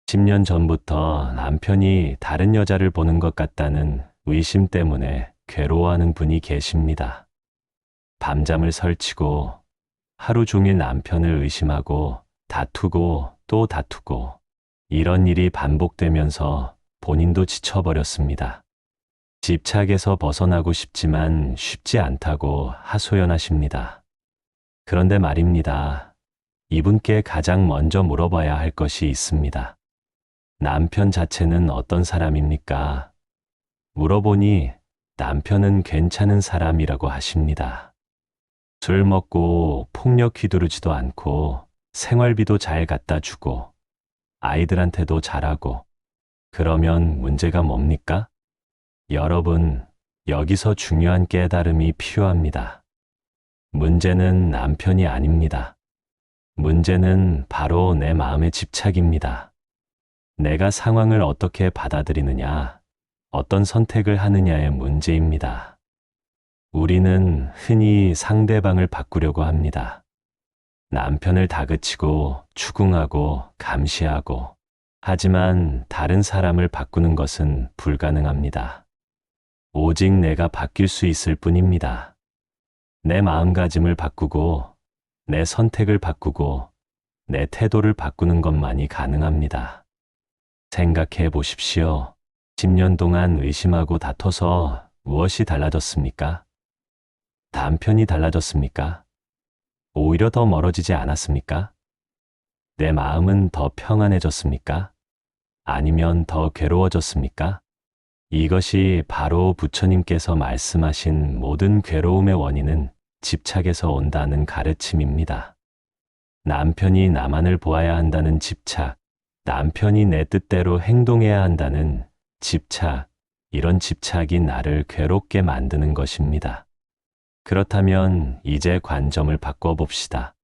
10년 전부터 남편이 다른 여자를 보는 것 같다는 의심 때문에 괴로워하는 분이 계십니다. 밤잠을 설치고 하루 종일 남편을 의심하고 다투고 또 다투고 이런 일이 반복되면서 본인도 지쳐버렸습니다. 집착에서 벗어나고 싶지만 쉽지 않다고 하소연하십니다. 그런데 말입니다. 이분께 가장 먼저 물어봐야 할 것이 있습니다. 남편 자체는 어떤 사람입니까? 물어보니 남편은 괜찮은 사람이라고 하십니다. 술 먹고 폭력 휘두르지도 않고 생활비도 잘 갖다 주고 아이들한테도 잘하고 그러면 문제가 뭡니까? 여러분, 여기서 중요한 깨달음이 필요합니다. 문제는 남편이 아닙니다. 문제는 바로 내 마음의 집착입니다. 내가 상황을 어떻게 받아들이느냐, 어떤 선택을 하느냐의 문제입니다. 우리는 흔히 상대방을 바꾸려고 합니다. 남편을 다그치고 추궁하고 감시하고 하지만 다른 사람을 바꾸는 것은 불가능합니다. 오직 내가 바뀔 수 있을 뿐입니다. 내 마음가짐을 바꾸고 내 선택을 바꾸고 내 태도를 바꾸는 것만이 가능합니다. 생각해 보십시오. 10년 동안 의심하고 다퉈서 무엇이 달라졌습니까? 남편이 달라졌습니까? 오히려 더 멀어지지 않았습니까? 내 마음은 더 평안해졌습니까? 아니면 더 괴로워졌습니까? 이것이 바로 부처님께서 말씀하신 모든 괴로움의 원인은 집착에서 온다는 가르침입니다. 남편이 나만을 보아야 한다는 집착, 남편이 내 뜻대로 행동해야 한다는 집착, 이런 집착이 나를 괴롭게 만드는 것입니다. 그렇다면 이제 관점을 바꿔봅시다.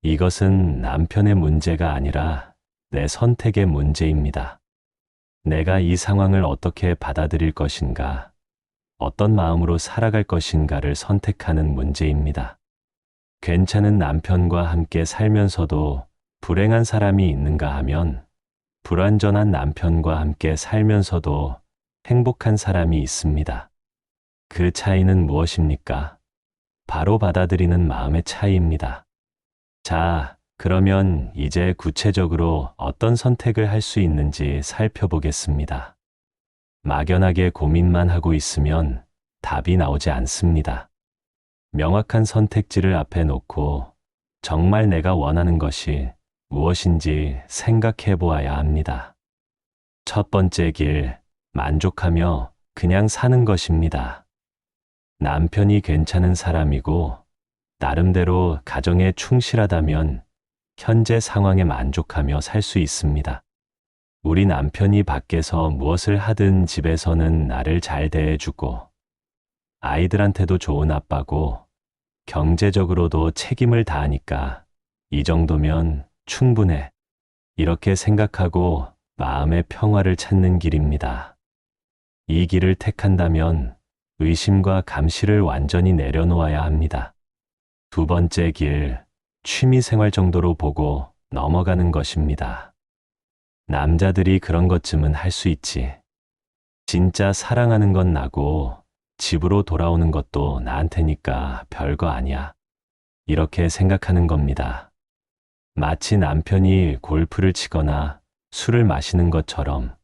이것은 남편의 문제가 아니라 내 선택의 문제입니다. 내가 이 상황을 어떻게 받아들일 것인가, 어떤 마음으로 살아갈 것인가를 선택하는 문제입니다. 괜찮은 남편과 함께 살면서도 불행한 사람이 있는가 하면 불완전한 남편과 함께 살면서도 행복한 사람이 있습니다. 그 차이는 무엇입니까? 바로 받아들이는 마음의 차이입니다. 자, 그러면 이제 구체적으로 어떤 선택을 할 수 있는지 살펴보겠습니다. 막연하게 고민만 하고 있으면 답이 나오지 않습니다. 명확한 선택지를 앞에 놓고 정말 내가 원하는 것이 무엇인지 생각해 보아야 합니다. 첫 번째 길, 만족하며 그냥 사는 것입니다. 남편이 괜찮은 사람이고 나름대로 가정에 충실하다면 현재 상황에 만족하며 살 수 있습니다. 우리 남편이 밖에서 무엇을 하든 집에서는 나를 잘 대해주고 아이들한테도 좋은 아빠고 경제적으로도 책임을 다하니까 이 정도면 충분해. 이렇게 생각하고 마음의 평화를 찾는 길입니다. 이 길을 택한다면 의심과 감시를 완전히 내려놓아야 합니다. 두 번째 길, 취미 생활 정도로 보고 넘어가는 것입니다. 남자들이 그런 것쯤은 할 수 있지. 진짜 사랑하는 건 나고 집으로 돌아오는 것도 나한테니까 별거 아니야. 이렇게 생각하는 겁니다. 마치 남편이 골프를 치거나 술을 마시는 것처럼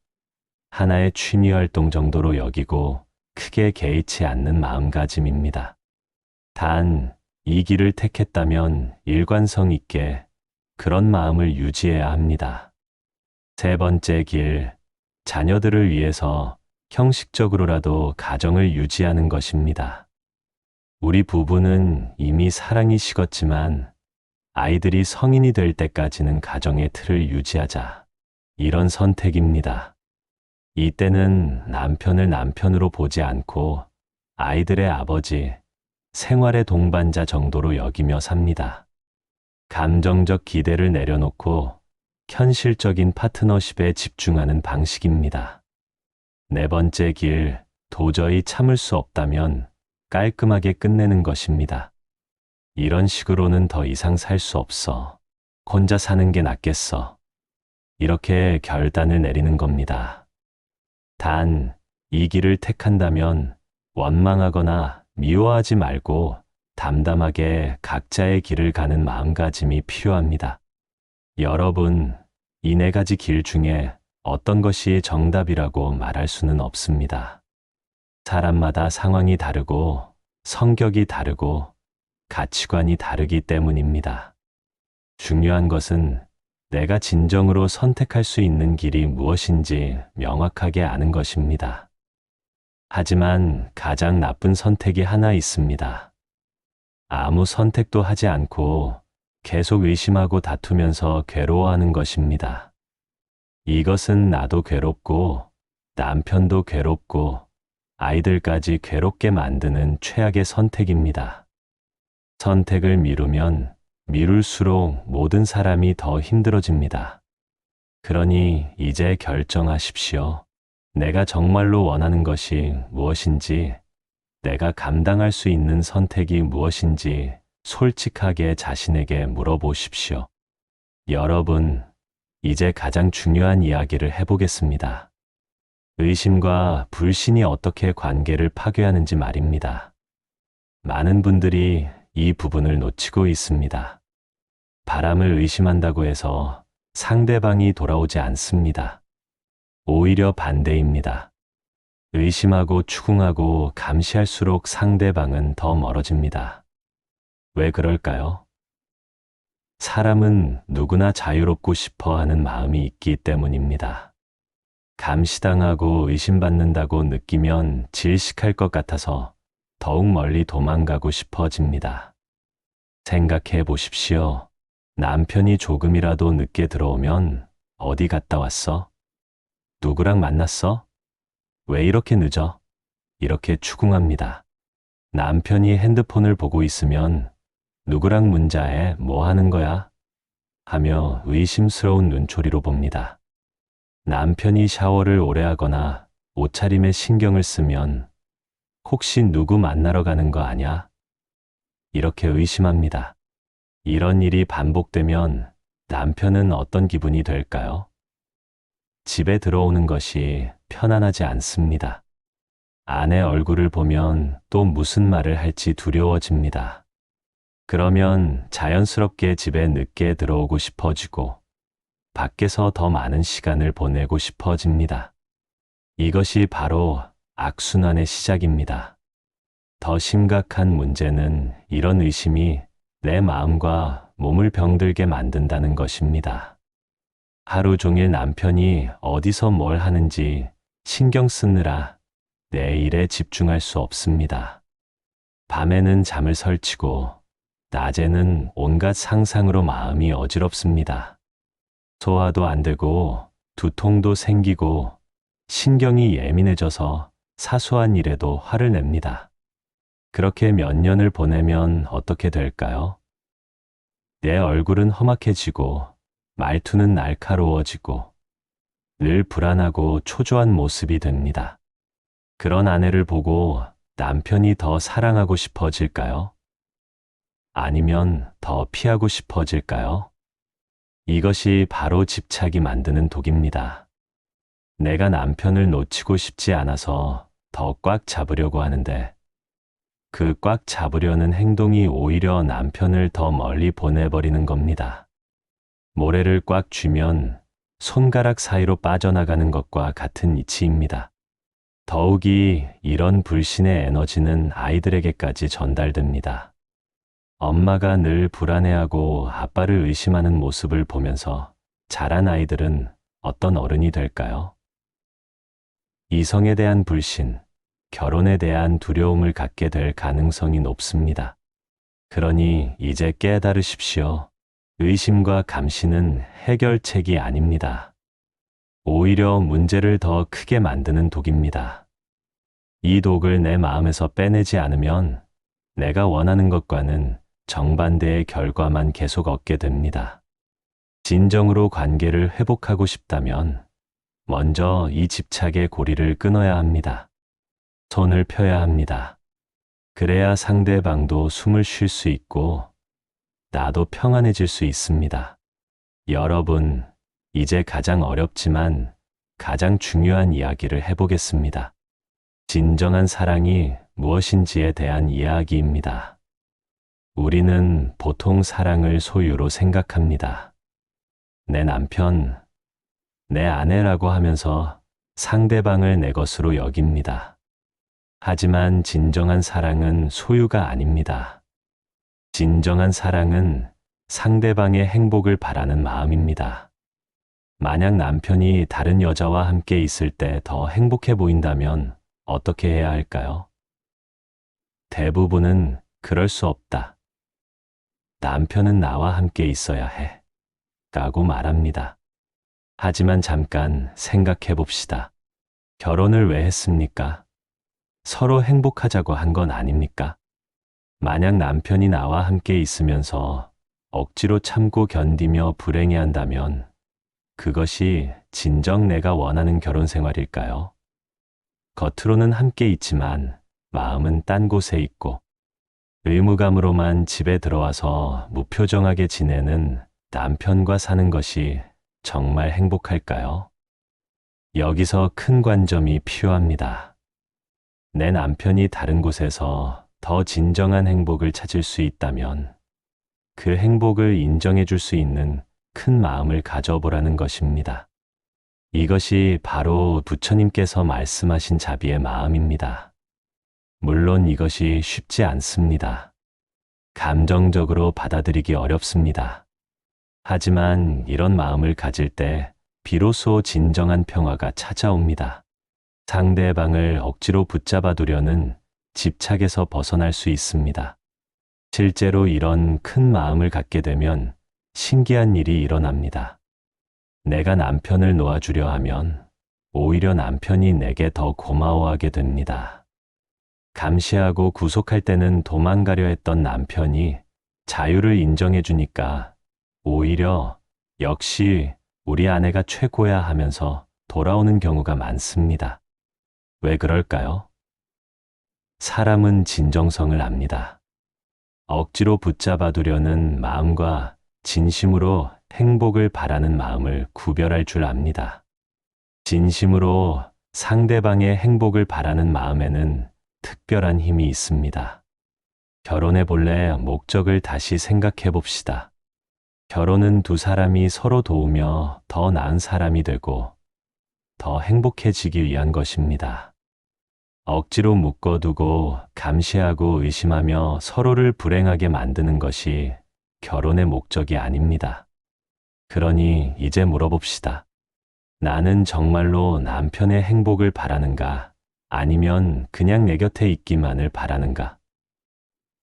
하나의 취미 활동 정도로 여기고 크게 개의치 않는 마음가짐입니다. 단, 이 길을 택했다면 일관성 있게 그런 마음을 유지해야 합니다. 세 번째 길, 자녀들을 위해서 형식적으로라도 가정을 유지하는 것입니다. 우리 부부는 이미 사랑이 식었지만 아이들이 성인이 될 때까지는 가정의 틀을 유지하자. 이런 선택입니다. 이때는 남편을 남편으로 보지 않고 아이들의 아버지, 생활의 동반자 정도로 여기며 삽니다. 감정적 기대를 내려놓고 현실적인 파트너십에 집중하는 방식입니다. 네 번째 길, 도저히 참을 수 없다면 깔끔하게 끝내는 것입니다. 이런 식으로는 더 이상 살 수 없어. 혼자 사는 게 낫겠어. 이렇게 결단을 내리는 겁니다. 단, 이 길을 택한다면 원망하거나 미워하지 말고 담담하게 각자의 길을 가는 마음가짐이 필요합니다. 여러분, 이 네 가지 길 중에 어떤 것이 정답이라고 말할 수는 없습니다. 사람마다 상황이 다르고 성격이 다르고 가치관이 다르기 때문입니다. 중요한 것은 내가 진정으로 선택할 수 있는 길이 무엇인지 명확하게 아는 것입니다. 하지만 가장 나쁜 선택이 하나 있습니다. 아무 선택도 하지 않고 계속 의심하고 다투면서 괴로워하는 것입니다. 이것은 나도 괴롭고 남편도 괴롭고 아이들까지 괴롭게 만드는 최악의 선택입니다. 선택을 미루면 미룰수록 모든 사람이 더 힘들어집니다. 그러니 이제 결정하십시오. 내가 정말로 원하는 것이 무엇인지, 내가 감당할 수 있는 선택이 무엇인지 솔직하게 자신에게 물어보십시오. 여러분, 이제 가장 중요한 이야기를 해보겠습니다. 의심과 불신이 어떻게 관계를 파괴하는지 말입니다. 많은 분들이 이 부분을 놓치고 있습니다. 바람을 의심한다고 해서 상대방이 돌아오지 않습니다. 오히려 반대입니다. 의심하고 추궁하고 감시할수록 상대방은 더 멀어집니다. 왜 그럴까요? 사람은 누구나 자유롭고 싶어 하는 마음이 있기 때문입니다. 감시당하고 의심받는다고 느끼면 질식할 것 같아서 더욱 멀리 도망가고 싶어집니다. 생각해 보십시오. 남편이 조금이라도 늦게 들어오면 어디 갔다 왔어? 누구랑 만났어? 왜 이렇게 늦어? 이렇게 추궁합니다. 남편이 핸드폰을 보고 있으면 누구랑 문자해? 뭐 하는 거야? 하며 의심스러운 눈초리로 봅니다. 남편이 샤워를 오래 하거나 옷차림에 신경을 쓰면 혹시 누구 만나러 가는 거 아냐? 이렇게 의심합니다. 이런 일이 반복되면 남편은 어떤 기분이 될까요? 집에 들어오는 것이 편안하지 않습니다. 아내 얼굴을 보면 또 무슨 말을 할지 두려워집니다. 그러면 자연스럽게 집에 늦게 들어오고 싶어지고 밖에서 더 많은 시간을 보내고 싶어집니다. 이것이 바로 악순환의 시작입니다. 더 심각한 문제는 이런 의심이 내 마음과 몸을 병들게 만든다는 것입니다. 하루 종일 남편이 어디서 뭘 하는지 신경 쓰느라 내 일에 집중할 수 없습니다. 밤에는 잠을 설치고 낮에는 온갖 상상으로 마음이 어지럽습니다. 소화도 안 되고 두통도 생기고 신경이 예민해져서 사소한 일에도 화를 냅니다. 그렇게 몇 년을 보내면 어떻게 될까요? 내 얼굴은 험악해지고 말투는 날카로워지고 늘 불안하고 초조한 모습이 됩니다. 그런 아내를 보고 남편이 더 사랑하고 싶어질까요? 아니면 더 피하고 싶어질까요? 이것이 바로 집착이 만드는 독입니다. 내가 남편을 놓치고 싶지 않아서 더 꽉 잡으려고 하는데 그 꽉 잡으려는 행동이 오히려 남편을 더 멀리 보내버리는 겁니다. 모래를 꽉 쥐면 손가락 사이로 빠져나가는 것과 같은 이치입니다. 더욱이 이런 불신의 에너지는 아이들에게까지 전달됩니다. 엄마가 늘 불안해하고 아빠를 의심하는 모습을 보면서 자란 아이들은 어떤 어른이 될까요? 이성에 대한 불신, 결혼에 대한 두려움을 갖게 될 가능성이 높습니다. 그러니 이제 깨달으십시오. 의심과 감시는 해결책이 아닙니다. 오히려 문제를 더 크게 만드는 독입니다. 이 독을 내 마음에서 빼내지 않으면 내가 원하는 것과는 정반대의 결과만 계속 얻게 됩니다. 진정으로 관계를 회복하고 싶다면 먼저 이 집착의 고리를 끊어야 합니다. 손을 펴야 합니다. 그래야 상대방도 숨을 쉴 수 있고 나도 평안해질 수 있습니다. 여러분, 이제 가장 어렵지만 가장 중요한 이야기를 해보겠습니다. 진정한 사랑이 무엇인지에 대한 이야기입니다. 우리는 보통 사랑을 소유로 생각합니다. 내 남편, 내 아내라고 하면서 상대방을 내 것으로 여깁니다. 하지만 진정한 사랑은 소유가 아닙니다. 진정한 사랑은 상대방의 행복을 바라는 마음입니다. 만약 남편이 다른 여자와 함께 있을 때 더 행복해 보인다면 어떻게 해야 할까요? 대부분은 그럴 수 없다. 남편은 나와 함께 있어야 해. 라고 말합니다. 하지만 잠깐 생각해 봅시다. 결혼을 왜 했습니까? 서로 행복하자고 한 건 아닙니까? 만약 남편이 나와 함께 있으면서 억지로 참고 견디며 불행해한다면 그것이 진정 내가 원하는 결혼 생활일까요? 겉으로는 함께 있지만 마음은 딴 곳에 있고 의무감으로만 집에 들어와서 무표정하게 지내는 남편과 사는 것이 정말 행복할까요? 여기서 큰 관점이 필요합니다. 내 남편이 다른 곳에서 더 진정한 행복을 찾을 수 있다면 그 행복을 인정해 줄 수 있는 큰 마음을 가져보라는 것입니다. 이것이 바로 부처님께서 말씀하신 자비의 마음입니다. 물론 이것이 쉽지 않습니다. 감정적으로 받아들이기 어렵습니다. 하지만 이런 마음을 가질 때 비로소 진정한 평화가 찾아옵니다. 상대방을 억지로 붙잡아 두려는 집착에서 벗어날 수 있습니다. 실제로 이런 큰 마음을 갖게 되면 신기한 일이 일어납니다. 내가 남편을 놓아주려 하면 오히려 남편이 내게 더 고마워하게 됩니다. 감시하고 구속할 때는 도망가려 했던 남편이 자유를 인정해 주니까 오히려 역시 우리 아내가 최고야 하면서 돌아오는 경우가 많습니다. 왜 그럴까요? 사람은 진정성을 압니다. 억지로 붙잡아 두려는 마음과 진심으로 행복을 바라는 마음을 구별할 줄 압니다. 진심으로 상대방의 행복을 바라는 마음에는 특별한 힘이 있습니다. 결혼의 본래 목적을 다시 생각해 봅시다. 결혼은 두 사람이 서로 도우며 더 나은 사람이 되고 더 행복해지기 위한 것입니다. 억지로 묶어두고 감시하고 의심하며 서로를 불행하게 만드는 것이 결혼의 목적이 아닙니다. 그러니 이제 물어봅시다. 나는 정말로 남편의 행복을 바라는가? 아니면 그냥 내 곁에 있기만을 바라는가?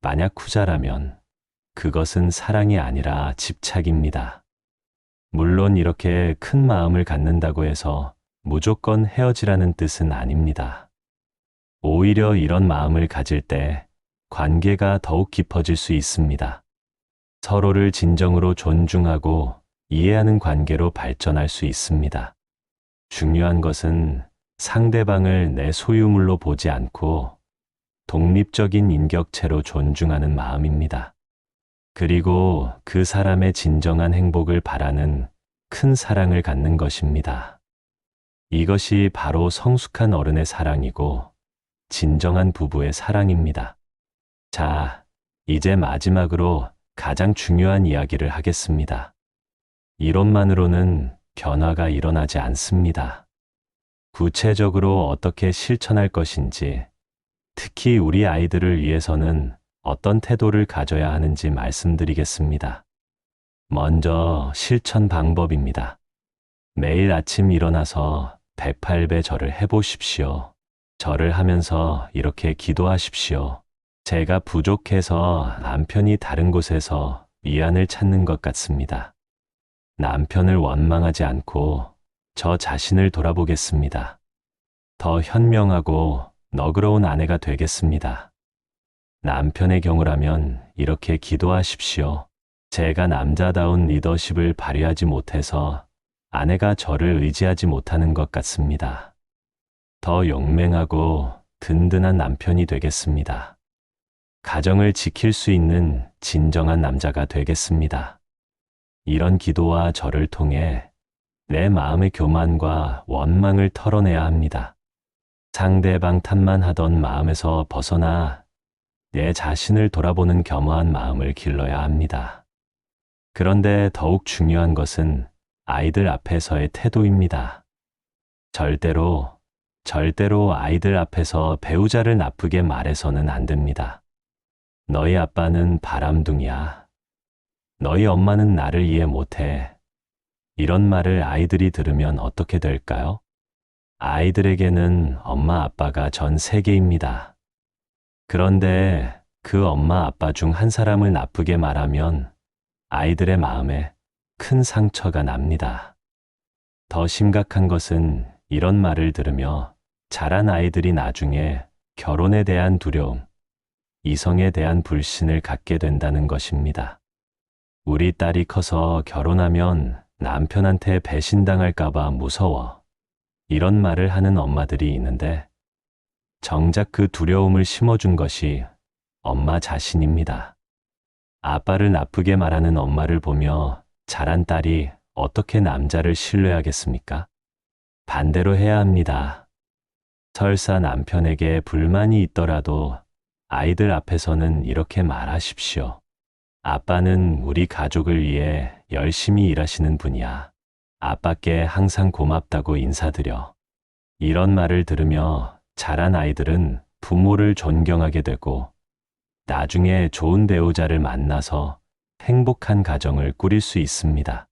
만약 후자라면 그것은 사랑이 아니라 집착입니다. 물론 이렇게 큰 마음을 갖는다고 해서 무조건 헤어지라는 뜻은 아닙니다. 오히려 이런 마음을 가질 때 관계가 더욱 깊어질 수 있습니다. 서로를 진정으로 존중하고 이해하는 관계로 발전할 수 있습니다. 중요한 것은 상대방을 내 소유물로 보지 않고 독립적인 인격체로 존중하는 마음입니다. 그리고 그 사람의 진정한 행복을 바라는 큰 사랑을 갖는 것입니다. 이것이 바로 성숙한 어른의 사랑이고 진정한 부부의 사랑입니다. 자, 이제 마지막으로 가장 중요한 이야기를 하겠습니다. 이론만으로는 변화가 일어나지 않습니다. 구체적으로 어떻게 실천할 것인지, 특히 우리 아이들을 위해서는 어떤 태도를 가져야 하는지 말씀드리겠습니다. 먼저 실천 방법입니다. 매일 아침 일어나서 108배 절을 해보십시오. 절을 하면서 이렇게 기도하십시오. 제가 부족해서 남편이 다른 곳에서 위안을 찾는 것 같습니다. 남편을 원망하지 않고 저 자신을 돌아보겠습니다. 더 현명하고 너그러운 아내가 되겠습니다. 남편의 경우라면 이렇게 기도하십시오. 제가 남자다운 리더십을 발휘하지 못해서 아내가 저를 의지하지 못하는 것 같습니다. 더 용맹하고 든든한 남편이 되겠습니다. 가정을 지킬 수 있는 진정한 남자가 되겠습니다. 이런 기도와 절을 통해 내 마음의 교만과 원망을 털어내야 합니다. 상대방 탓만 하던 마음에서 벗어나 내 자신을 돌아보는 겸허한 마음을 길러야 합니다. 그런데 더욱 중요한 것은 아이들 앞에서의 태도입니다. 절대로 아이들 앞에서 배우자를 나쁘게 말해서는 안 됩니다. 너희 아빠는 바람둥이야. 너희 엄마는 나를 이해 못해. 이런 말을 아이들이 들으면 어떻게 될까요? 아이들에게는 엄마 아빠가 전 세계입니다. 그런데 그 엄마 아빠 중 한 사람을 나쁘게 말하면 아이들의 마음에 큰 상처가 납니다. 더 심각한 것은 이런 말을 들으며 자란 아이들이 나중에 결혼에 대한 두려움, 이성에 대한 불신을 갖게 된다는 것입니다. 우리 딸이 커서 결혼하면 남편한테 배신당할까봐 무서워. 이런 말을 하는 엄마들이 있는데 정작 그 두려움을 심어준 것이 엄마 자신입니다. 아빠를 나쁘게 말하는 엄마를 보며 자란 딸이 어떻게 남자를 신뢰하겠습니까? 반대로 해야 합니다. 설사 남편에게 불만이 있더라도 아이들 앞에서는 이렇게 말하십시오. 아빠는 우리 가족을 위해 열심히 일하시는 분이야. 아빠께 항상 고맙다고 인사드려. 이런 말을 들으며 자란 아이들은 부모를 존경하게 되고 나중에 좋은 배우자를 만나서 행복한 가정을 꾸릴 수 있습니다.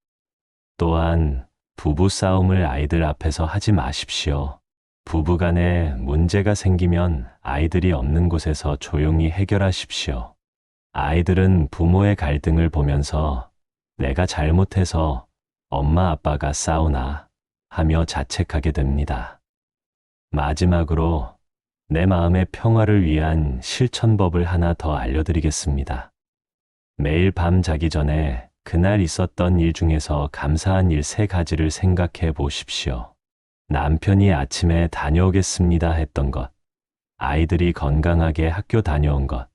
또한 부부싸움을 아이들 앞에서 하지 마십시오. 부부간에 문제가 생기면 아이들이 없는 곳에서 조용히 해결하십시오. 아이들은 부모의 갈등을 보면서 내가 잘못해서 엄마 아빠가 싸우나 하며 자책하게 됩니다. 마지막으로 내 마음의 평화를 위한 실천법을 하나 더 알려드리겠습니다. 매일 밤 자기 전에 그날 있었던 일 중에서 감사한 일 3가지를 생각해 보십시오. 남편이 아침에 다녀오겠습니다 했던 것, 아이들이 건강하게 학교 다녀온 것,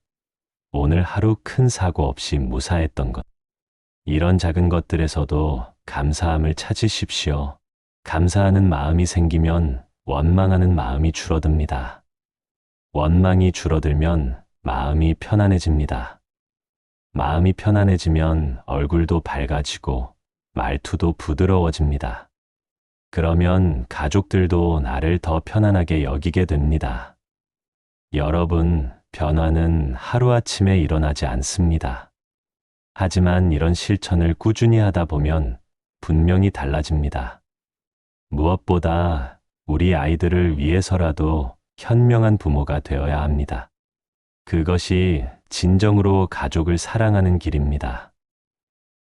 오늘 하루 큰 사고 없이 무사했던 것. 이런 작은 것들에서도 감사함을 찾으십시오. 감사하는 마음이 생기면 원망하는 마음이 줄어듭니다. 원망이 줄어들면 마음이 편안해집니다. 마음이 편안해지면 얼굴도 밝아지고 말투도 부드러워집니다. 그러면 가족들도 나를 더 편안하게 여기게 됩니다. 여러분, 변화는 하루아침에 일어나지 않습니다. 하지만 이런 실천을 꾸준히 하다 보면 분명히 달라집니다. 무엇보다 우리 아이들을 위해서라도 현명한 부모가 되어야 합니다. 그것이 진정으로 가족을 사랑하는 길입니다.